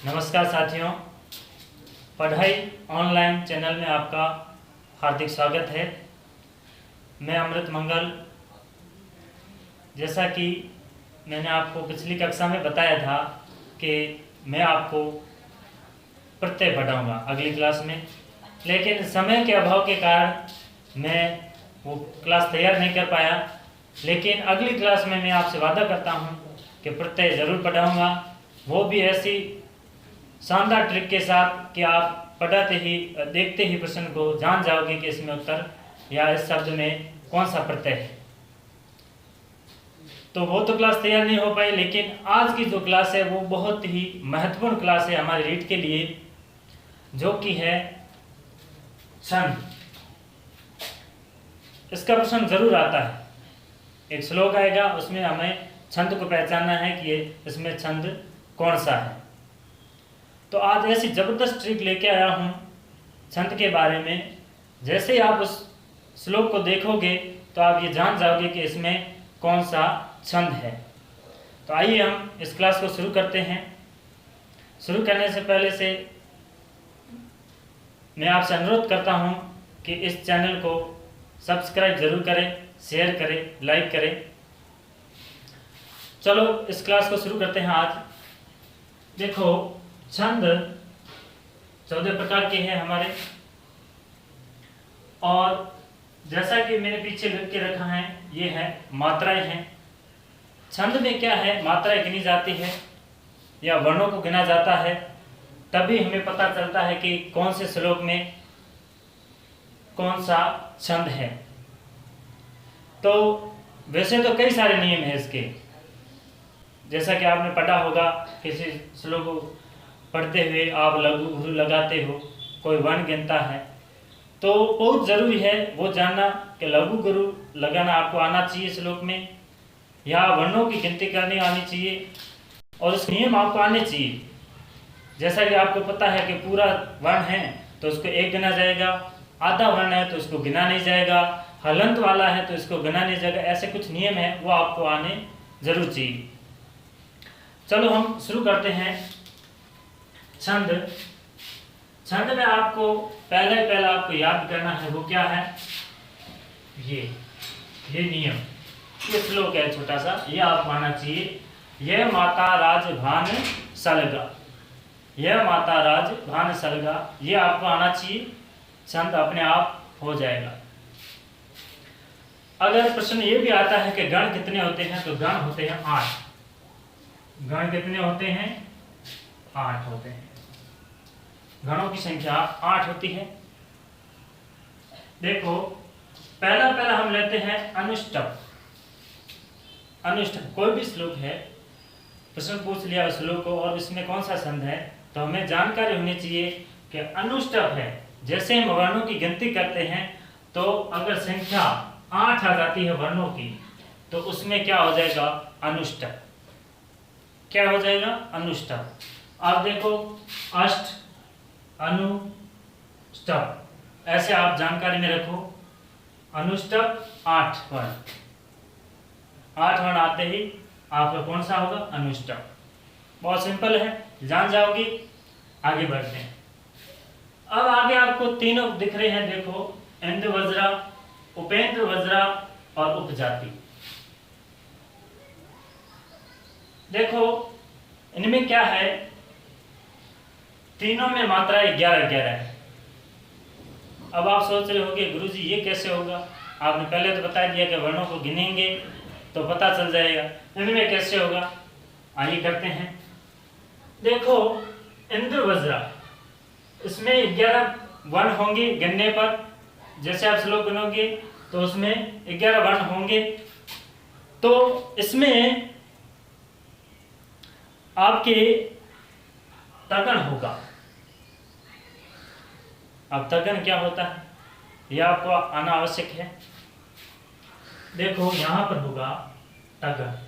नमस्कार साथियों, पढ़ाई ऑनलाइन चैनल में आपका हार्दिक स्वागत है। मैं अमृत मंगल। जैसा कि मैंने आपको पिछली कक्षा में बताया था कि मैं आपको प्रत्यय पढ़ाऊंगा अगली क्लास में, लेकिन समय के अभाव के कारण मैं वो क्लास तैयार नहीं कर पाया। लेकिन अगली क्लास में मैं आपसे वादा करता हूँ कि प्रत्यय ज़रूर पढ़ाऊंगा, वो भी ऐसी शानदार ट्रिक के साथ कि आप पढ़ाते ही देखते ही प्रश्न को जान जाओगे कि इसमें उत्तर या इस शब्द में कौन सा प्रत्यय है। तो वो तो क्लास तैयार नहीं हो पाई, लेकिन आज की जो क्लास है वो बहुत ही महत्वपूर्ण क्लास है हमारे रीड के लिए, जो कि है छंद। इसका प्रश्न जरूर आता है, एक श्लोक आएगा, उसमें हमें छंद को पहचानना है कि इसमें छंद कौन सा है। तो आज ऐसी जबरदस्त ट्रिक लेके आया हूँ छंद के बारे में। जैसे ही आप उस श्लोक को देखोगे तो आप ये जान जाओगे कि इसमें कौन सा छंद है। तो आइए हम इस क्लास को शुरू करते हैं। शुरू करने से पहले से मैं आपसे अनुरोध करता हूँ कि इस चैनल को सब्सक्राइब जरूर करें, शेयर करें, लाइक करें। चलो इस क्लास को शुरू करते हैं। आज देखो, छंद 14 प्रकार के हैं हमारे, और जैसा कि मैंने पीछे लिख के रखा है, ये है मात्राएं हैं। छंद में क्या है, मात्राएं गिनी जाती है या वर्णों को गिना जाता है, तभी हमें पता चलता है कि कौन से श्लोक में कौन सा छंद है। तो वैसे तो कई सारे नियम हैं इसके, जैसा कि आपने पढ़ा होगा, किसी श्लोक को पढ़ते हुए आप लघु गुरु लगाते हो, कोई वर्ण गिनता है, तो बहुत जरूरी है वो जानना कि लघु गुरु लगाना आपको आना चाहिए श्लोक में, या वर्णों की गिनती करनी आनी चाहिए, और उस नियम आपको आने चाहिए। जैसा कि आपको पता है कि पूरा वर्ण है तो उसको एक गिना जाएगा, आधा वर्ण है तो उसको गिना नहीं जाएगा, हलंत वाला है तो इसको गिना नहीं जाएगा। ऐसे कुछ नियम है, वो आपको आने जरूर चाहिए। चलो हम शुरू करते हैं। छंद में आपको पहला आपको याद करना है, वो क्या है, ये नियम, ये श्लोक है छोटा सा, ये आपको आना चाहिए। यह माता राज भान सलगा, यह माता राज भान सलगा, ये आपको आना चाहिए। छंद अपने आप हो जाएगा। अगर प्रश्न ये भी आता है कि गण कितने होते हैं, तो गण होते हैं 8। गण कितने होते हैं? 8 होते हैं। गणों की संख्या 8 होती है। देखो, पहला हम लेते हैं अनुष्टप। अनुष्टप कोई भी श्लोक है, प्रश्न पूछ लिया श्लोक को और इसमें कौन सा छंद है, तो हमें जानकारी होनी चाहिए कि अनुष्टप है। जैसे हम वर्णों की गिनती करते हैं, तो अगर संख्या 8 आ जाती है वर्णों की, तो उसमें क्या हो जाएगा? अनुष्टप। क्या हो जाएगा? अनुष्टप। आप देखो, अष्ट, अनुष्टप, ऐसे आप जानकारी में रखो। अनुष्टप 8 वर्ण, 8 वर्ण आते ही आपका कौन सा होगा? अनुष्टप। बहुत सिंपल है, जान जाओगे। आगे बढ़ते हैं। अब आगे आपको तीनों दिख रहे हैं, देखो, इंद्र वज्रा, उपेंद्र वज्रा और उपजाति। देखो, इनमें क्या है, तीनों में मात्रा 11-11 है। अब आप सोच रहे होंगे, गुरुजी ये कैसे होगा? आपने पहले तो बता दिया कि वर्णों को गिनेंगे तो पता चल जाएगा, इनमें कैसे होगा? आइए करते हैं। देखो, इंद्र वज्रा, इसमें 11 वर्ण होंगे गिनने पर। जैसे आप श्लोक गिनोगे तो उसमें 11 वर्ण होंगे। तो इसमें आपके तगन होगा। अब तगन क्या होता है, यह आपको आना आवश्यक है। देखो, यहां पर होगा तगन,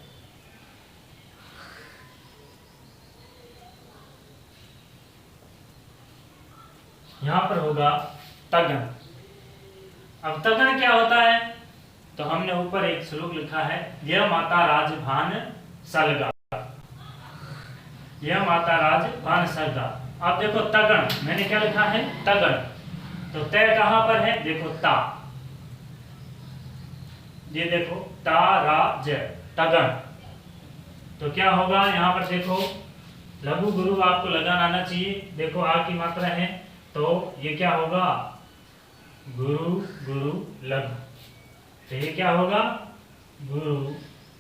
यहां पर होगा तगन। अब तगन क्या होता है, तो हमने ऊपर एक श्लोक लिखा है, यह माता राजभान सलगा। यह माता राज बान सरदा। अब देखो तगण, मैंने क्या लिखा है तगण, तो तय कहां पर है, देखो ता, ये देखो ता रा ज तगण। तो क्या होगा यहाँ पर देखो लघु गुरु आपको लगाना आना चाहिए। देखो आ की मात्रा है तो ये क्या होगा गुरु गुरु लघु, तो ये क्या होगा गुरु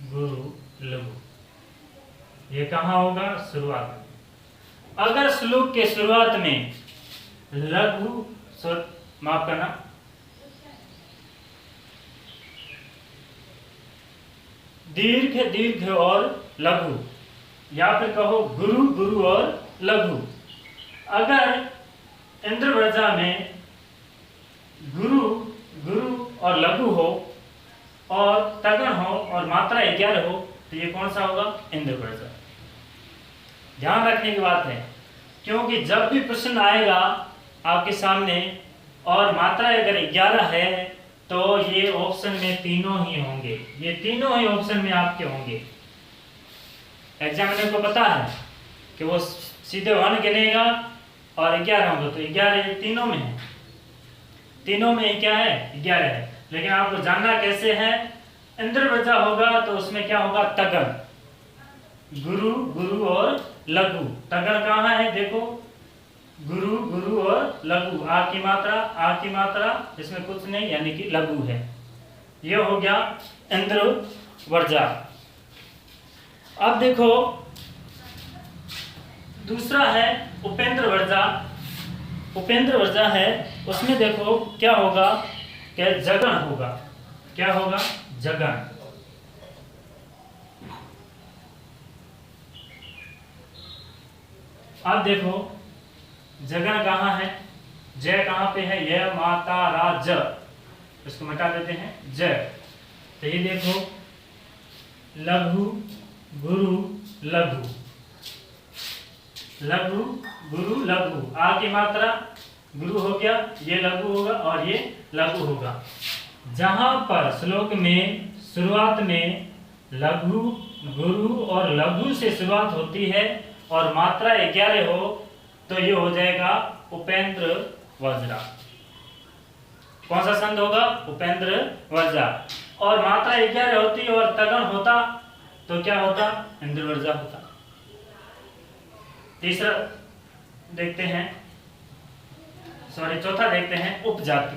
गुरु लघु। ये कहाँ होगा शुरुआत में। अगर श्लोक के शुरुआत में लघु माफ करना दीर्घ दीर्घ और लघु, या फिर कहो गुरु गुरु और लघु। अगर इंद्रवर्जा में गुरु गुरु और लघु हो और तगण हो और मात्रा 11 हो तो ये कौन सा होगा इंद्रवर्जा। ध्यान रखने की बात है, क्योंकि जब भी प्रश्न आएगा आपके सामने और मात्रा अगर 11 है तो ये ऑप्शन में तीनों ही होंगे, ये तीनों ही ऑप्शन में आपके होंगे। एग्जामिनर को पता है कि वो सीधे 1 गिनेगा और 11 होगा, तो 11 तीनों में है, तीनों में क्या है 11 है। लेकिन आपको जानना कैसे है, इंद्रवर्जा होगा तो उसमें क्या होगा तगण, गुरु गुरु और लघु। तगण कहाँ है देखो गुरु गुरु और लघु, आ की मात्रा इसमें कुछ नहीं यानी कि लघु है। ये हो गया इंद्रवर्जा। अब देखो दूसरा है उपेंद्रवर्जा। उपेंद्रवर्जा है उसमें देखो क्या होगा क्या जगण होगा, क्या होगा जगण। अब देखो जगण कहाँ है, जय कहाँ पे है, यह माता रा ज, इसको मिटा देते हैं ज। तो ये देखो लघु गुरु लघु, लघु गुरु लघु, आ की मात्रा गुरु हो गया, ये लघु होगा और ये लघु होगा। जहां पर श्लोक में शुरुआत में लघु गुरु और लघु से शुरुआत होती है और मात्रा 11 हो तो ये हो जाएगा उपेंद्र वर्जा। कौन सा संध होगा उपेंद्र वर्जा। और मात्रा 11 होती और तगण होता तो क्या होता इंद्रवर्जा होता। तीसरा देखते हैं, चौथा देखते हैं उपजाति।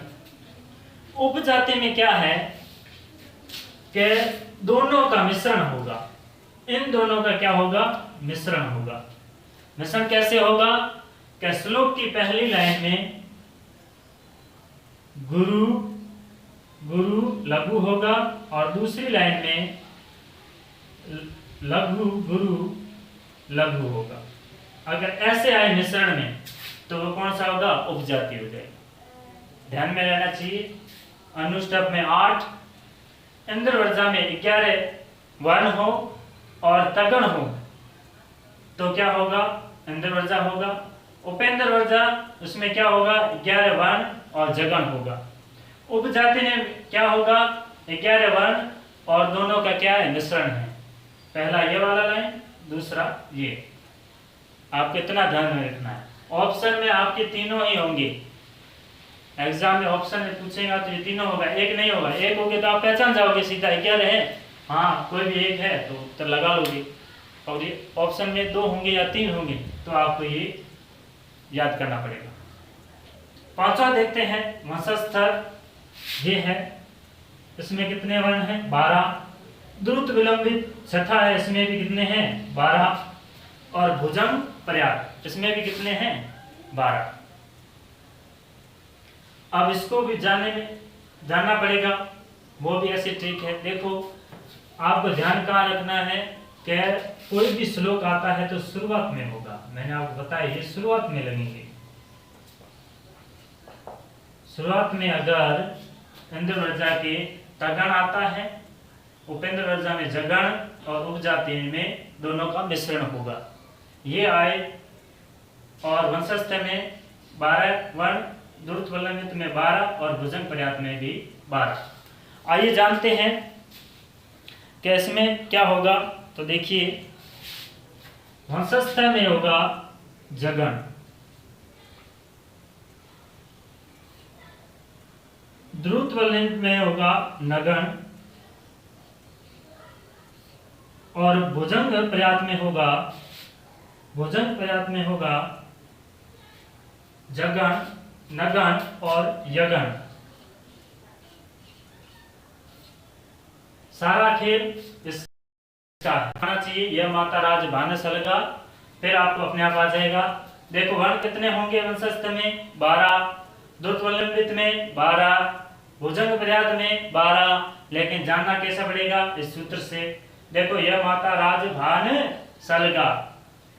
उपजाति में क्या है कि दोनों का मिश्रण होगा, इन दोनों का क्या होगा मिश्रण होगा। मिश्रण कैसे होगा कि श्लोक की पहली लाइन में गुरु गुरु लघु होगा और दूसरी लाइन में लघु गुरु लघु होगा। अगर ऐसे आए मिश्रण में तो वो कौन सा होगा उपजाति हो जाएगा। ध्यान में रहना चाहिए। अनुष्टप में 8, इंद्रवर्जा में 11 वर्ण हो और तगण हो तो क्या होगा इंद्रवर्जा होगा। उपेंद्रवर्जा उसमें क्या होगा 11 वर्ण और जगण होगा। उपजाति में क्या होगा 11 वर्ण और दोनों का क्या है मिश्रण है। पहला ये वाला लाइन, दूसरा ये। आपको इतना ध्यान में रखना है। ऑप्शन में आपके तीनों ही होंगे। एग्जाम में ऑप्शन में पूछेगा तो ये तीनों होगा, एक नहीं होगा। एक होगे तो आप पहचान जाओगे सीधा 11 है, हाँ कोई भी एक है तो उत्तर लगा लोगे। और ये ऑप्शन में 2 होंगे या 3 होंगे तो आपको ये याद करना पड़ेगा। पांचवा देखते हैं वंशस्तर। ये है, इसमें कितने वर्ण हैं 12। द्रुत विलंबित छठा है, इसमें भी कितने हैं 12। और भुजंग पर्याप्त इसमें भी कितने हैं 12। अब इसको भी जानना पड़ेगा, वो भी ऐसे ट्रिक है। देखो आपको ध्यान कहाँ रखना है कि कोई भी श्लोक आता है तो शुरुआत में होगा। मैंने आपको बताया ये शुरुआत में लगेंगे। शुरुआत में अगर इंद्रवर्जा के तगण आता है, उपेंद्रवर्जा में जगण और उपजाति में दोनों का मिश्रण होगा। ये आए और वंशस्थ में 12 वर्ण, द्रुत विलंबित में 12 और भुजंग पर्याप्त में भी 12। आइए जानते हैं कि इसमें क्या होगा। तो देखिए वंशस्थ में होगा जगण, द्रुत वलंत में होगा नगण, और भुजंग पर्यात में होगा जगण, नगण और यगण। सारा खेल इसका आना चाहिए। यह माता राज भान सलगा, फिर आपको अपने आप आ जाएगा। देखो वर्ण कितने होंगे वंशस्थ में 12, द्रुत वलंबित में 12, भुजंग पर्यात में 12, लेकिन जानना कैसा पड़ेगा इस सूत्र से। देखो यह माता राज भान सलगा।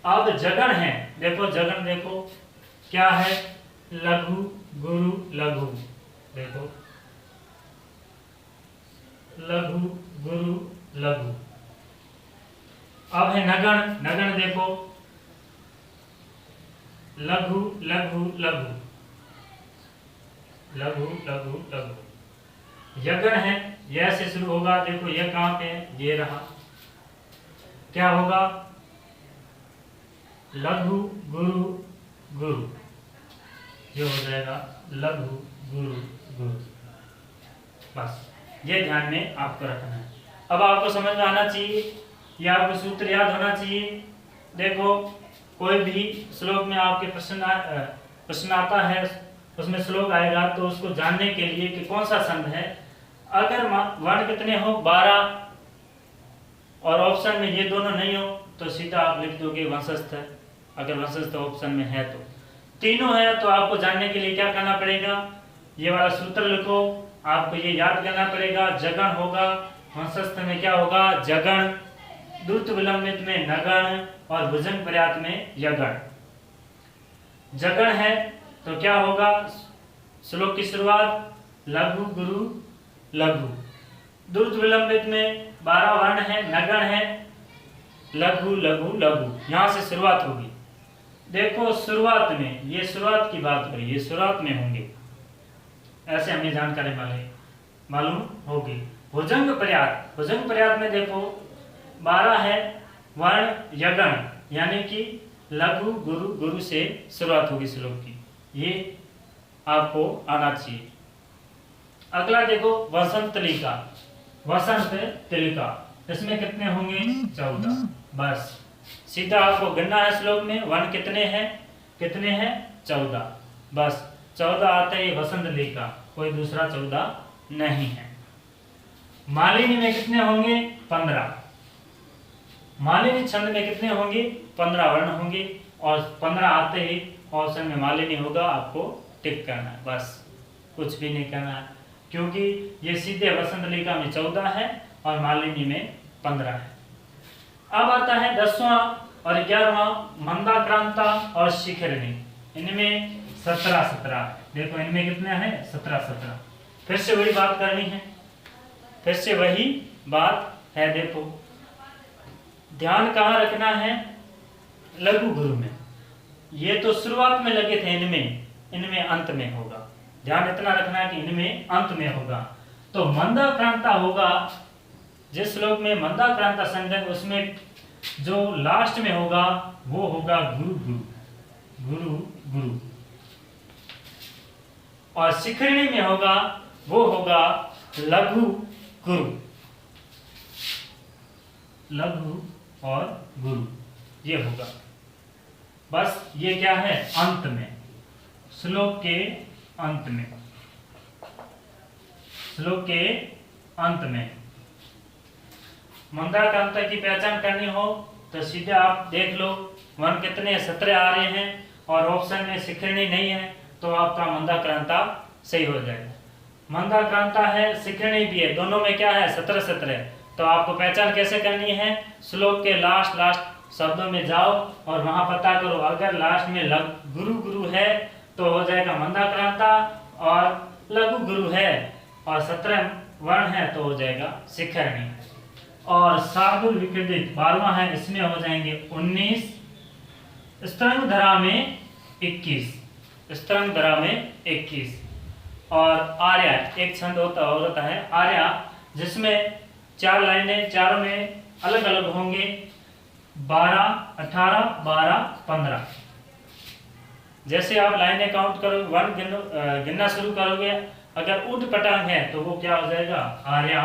अब जगण है, देखो जगण देखो क्या है, लघु गुरु लघु, देखो लघु गुरु लघु। अब है नगण, नगण देखो लघु लघु लघु, लघु लघु लघु। यगण है, यह से शुरू होगा, देखो यह कहां पे है, ये रहा, क्या होगा लघु गुरु गुरु, ये हो जाएगा लघु गुरु गुरु। बस ये ध्यान में आपको रखना है। अब आपको समझ में आना चाहिए, या आपको सूत्र याद होना चाहिए। देखो कोई भी श्लोक में आपके प्रश्न आता है, उसमें श्लोक आएगा तो उसको जानने के लिए कि कौन सा संध है। अगर वर्ण कितने हो 12 और ऑप्शन में ये दोनों नहीं हो तो सीधा आप लिख दोगे वंशस्थ है। अगर वंशस्थ ऑप्शन में है तो, तीनों है तो आपको जानने के लिए क्या करना पड़ेगा, ये वाला सूत्र लिखो, आपको ये याद करना पड़ेगा। जगण होगा वंशस्थ में, क्या होगा जगण, द्रुत विलंबित में नगण और भुजंग पर्यात में यगण। जगण है तो क्या होगा, श्लोक की शुरुआत लघु गुरु लघु, द्रुत विलंबित में 12 वर्ण है, नगण है, लघु लघु लघु, यहां से शुरुआत होगी। देखो शुरुआत में, ये शुरुआत की बात करी, ये शुरुआत में होंगे, ऐसे हमें जानकारी मालूम होगी। भुजंग पर्यात, भुजंग पर्यात में देखो 12 है वर्ण यगण, यानी कि लघु गुरु गुरु से शुरुआत होगी श्लोक की, ये आपको आना चाहिए। अगला देखो वसंत तलिका, वसंत तलिका, इसमें कितने होंगे 14। बस सीधा आपको गिनना है श्लोक में वर्ण कितने हैं 14। बस 14 आते ही वसंत तलिका, कोई दूसरा 14 नहीं है। मालिनी में कितने होंगे 15, मालिनी छंद में कितने होंगे 15 वर्ण होंगे, और 15 आते ही ऑप्शन में मालिनी होगा, आपको टिक करना है, बस कुछ भी नहीं करना है, क्योंकि ये सीधे वसंत तलिका में 14 है और मालिनी में 15 है। अब आता है 10वां और 11वां मंदाक्रांता और शिखरिणी, इनमें 17। देखो इनमें कितने हैं 17। फिर से वही बात करनी है, फिर से वही बात है। देखो ध्यान कहाँ रखना है, लघु गुरु में, ये तो शुरुआत में लगे थे, इनमें अंत में होगा, ध्यान इतना रखना है कि इनमें अंत में होगा। तो मंदाक्रांता होगा, जिस श्लोक में मंदाक्रांता संज्ञक, उसमें जो लास्ट में होगा वो होगा गुरु गुरु गुरु गुरु, और शिखरिणी में होगा वो होगा लघु गुरु, लघु और गुरु, ये होगा। बस ये क्या है अंत में, श्लोक के अंत में, श्लोक के अंत में। मंदाक्रांता की पहचान करनी हो तो सीधे आप देख लो वर्ण कितने 17 आ रहे हैं और ऑप्शन में शिखरिणी नहीं है, तो आपका मंदाक्रांता सही हो जाएगा। मंदाक्रांता है शिखरिणी भी है, दोनों में क्या है 17। तो आपको पहचान कैसे करनी है, श्लोक के लास्ट शब्दों में जाओ और वहां पता करो, अगर लास्ट में गुरु गुरु है तो हो जाएगा मंदाक्रांता, और लघु गुरु है और 17 वर्ण है तो हो जाएगा शिखरिणी। और शार्दूल विकृत 12वां है, इसमें हो जाएंगे 19, स्तरंग धरा में 21, स्तरंग धरा में 21। और आर्या एक छंद होता है आर्या, जिसमें 4 लाइनें, चारों में अलग अलग होंगे, 12, 18, 12, 15। जैसे आप लाइनें काउंट करोगे, वन गिनना शुरू करोगे, अगर ऊट पटांग है तो वो क्या हो जाएगा, आर्या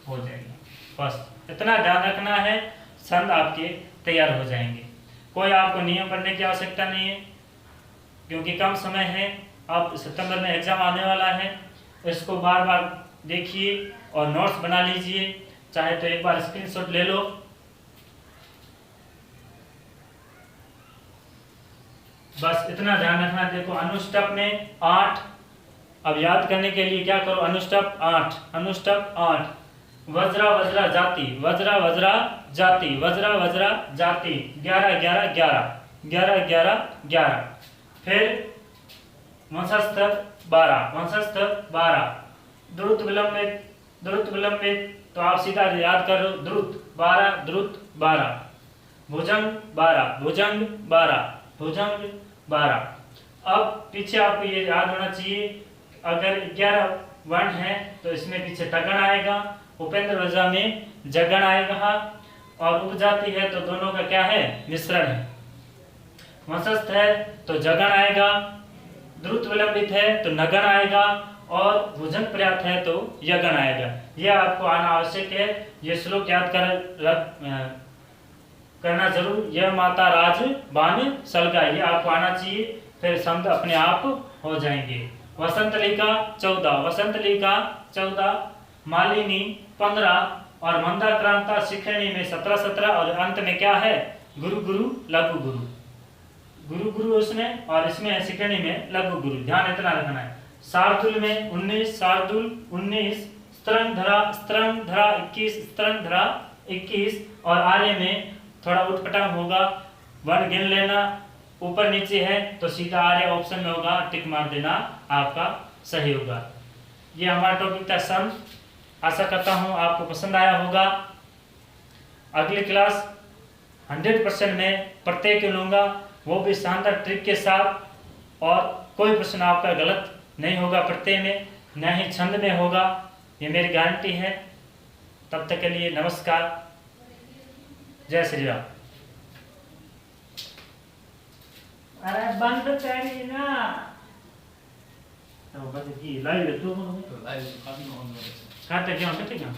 हो जाएगा। बस इतना ध्यान रखना है, छंद आपके तैयार हो जाएंगे। कोई आपको नियम पढ़ने की आवश्यकता नहीं है, क्योंकि कम समय है। अब सितंबर में एग्जाम आने वाला है, इसको बार बार देखिए और नोट्स बना लीजिए, चाहे तो एक बार स्क्रीनशॉट ले लो। बस इतना ध्यान रखना। देखो अनुष्टप में 8, अब याद करने के लिए क्या करो, अनुष्टप 8, अनुष्टप 8, वज्रा वज्रा जाति, वज्रा वज्रा जाति, वज्रा वज्रा जाति, 11 11 11, 11 11 11। फिर वंशस्थ 12, वंशस्थ 12, द्रुत विलंबित, द्रुत विलंबित, तो आप सीधा याद करो, द्रुत 12, द्रुत 12, भुजंग 12, भुजंग 12, भुजंग 12। अब पीछे आपको ये याद होना चाहिए, अगर 11 वर्ण है तो इसमें पीछे टगण आएगा, उपेंद्र वज्रा में जगण आएगा, और उपजाति है तो दोनों का क्या है, मिश्रण है। वंशस्थ है तो जगण आएगा, द्रुत विलंबित है तो नगण आएगा, और भुजंग पर्याप्त है तो यगण आएगा। यह आपको आना आवश्यक है, ये श्लोक याद करना जरूर। यह माता राज बान सलगा, ये आपको आना चाहिए, फिर शब्द अपने आप हो जाएंगे। वसंत लिका 14, वसंत लिका 14, मालिनी 15, और मंदाक्रांता शिखरणी में 17 17, और अंत में क्या है, गुरु गुरु लघु गुरु, गुरु गुरु उसमें, और इसमें शिखरणी में लघु गुरु। ध्यान इतना रखना है। शार्दुल में 19, शार्दुल 19, स्त्रंधरा, स्त्रंधरा 21, स्त्रंधरा 21, और आर्य में थोड़ा उठपटांग होगा, वर्ण गिन लेना, ऊपर नीचे है तो सीधा आर्य ऑप्शन में होगा, टिक मार देना, आपका सही होगा। ये हमारा टॉपिक था सम। आशा करता हूँ आपको पसंद आया होगा। अगली क्लास 100% में प्रत्येक लूंगा, वो भी शानदार ट्रिक के साथ, और कोई प्रश्न आपका गलत नहीं होगा प्रत्यय में, न ही छंद में होगा, ये मेरी गारंटी है। तब तक के लिए नमस्कार, जय श्री राम। अरे बंद करी ना, तो बस की लाइव है, तू लाइव काट के क्या